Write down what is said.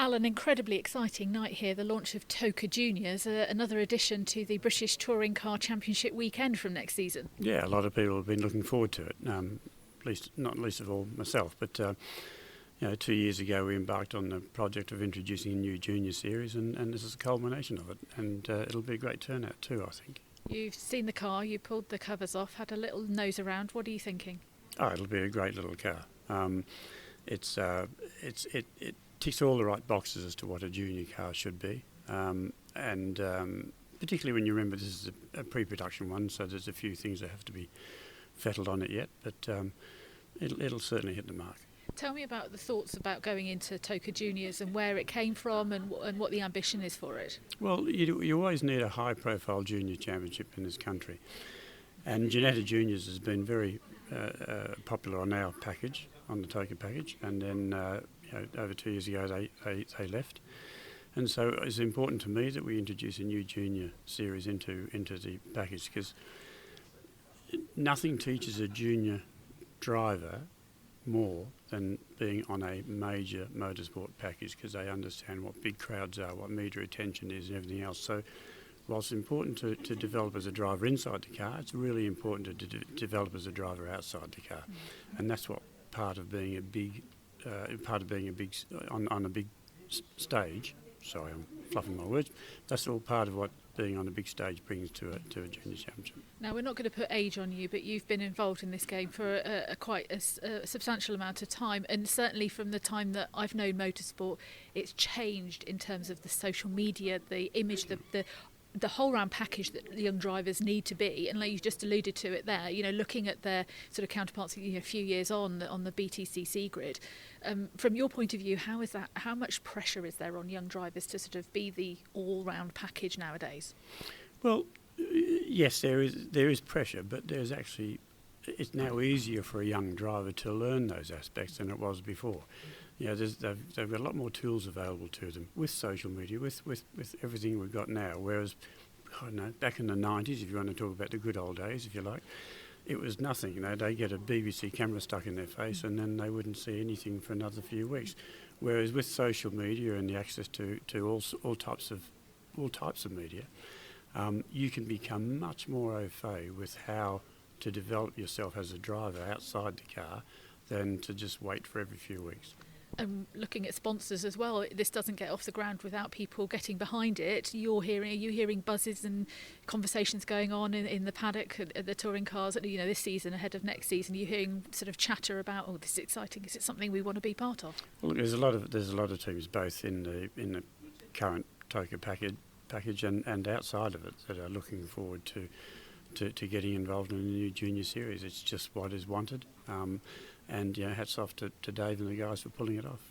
Alan, incredibly exciting night here, the launch of TOCA Juniors, another addition to the British Touring Car Championship weekend from next season. Yeah, a lot of people have been looking forward to it, not least of all myself. But 2 years ago we embarked on the project of introducing a new junior series, and this is a culmination of it, and it'll be a great turnout too, I think. You've seen the car, you pulled the covers off, had a little nose around. What are you thinking? Oh, it'll be a great little car. It ticks all the right boxes as to what a junior car should be, and particularly when you remember this is a pre-production one, so there's a few things that have to be fettled on it yet, but it'll certainly hit the mark. Tell me about the thoughts about going into TOCA Juniors and where it came from and what the ambition is for it. Well, you always need a high-profile junior championship in this country, and Ginetta Juniors has been very popular on our package, on the TOCA package, and then over 2 years ago they left, and so it's important to me that we introduce a new junior series into the package, because nothing teaches a junior driver more than being on a major motorsport package, because they understand what big crowds are, what media attention is and everything else. So whilst it's important to develop as a driver inside the car, it's really important to develop as a driver outside the car, and that's what part of being a big on a big stage. Sorry, I'm fluffing my words. That's all part of what being on a big stage brings to a junior championship. Now, we're not going to put age on you, but you've been involved in this game for quite a substantial amount of time, and certainly from the time that I've known motorsport, it's changed in terms of the social media, the image, the whole round package that the young drivers need to be. And like you just alluded to it there, looking at their sort of counterparts a few years on the BTCC grid, from your point of view, how much pressure is there on young drivers to sort of be the all round package nowadays? Well, yes, there is pressure, but it's now easier for a young driver to learn those aspects than it was before. They've got a lot more tools available to them with social media, with everything we've got now. Whereas, I don't know, back in the 90s, if you want to talk about the good old days, if you like, it was nothing. They get a BBC camera stuck in their face, and then they wouldn't see anything for another few weeks. Whereas with social media and the access to all types of media, you can become much more au fait with how to develop yourself as a driver outside the car than to just wait for every few weeks. And looking at sponsors as well, this doesn't get off the ground without people getting behind it. Are you hearing buzzes and conversations going on in the paddock at the touring cars, this season ahead of next season? Are you hearing sort of chatter about, oh, this is exciting, is it something we want to be part of? Well, look, there's a lot of teams both in the current TOCA package and outside of it that are looking forward to getting involved in a new junior series. It's just what is wanted. And hats off to Dave and the guys for pulling it off.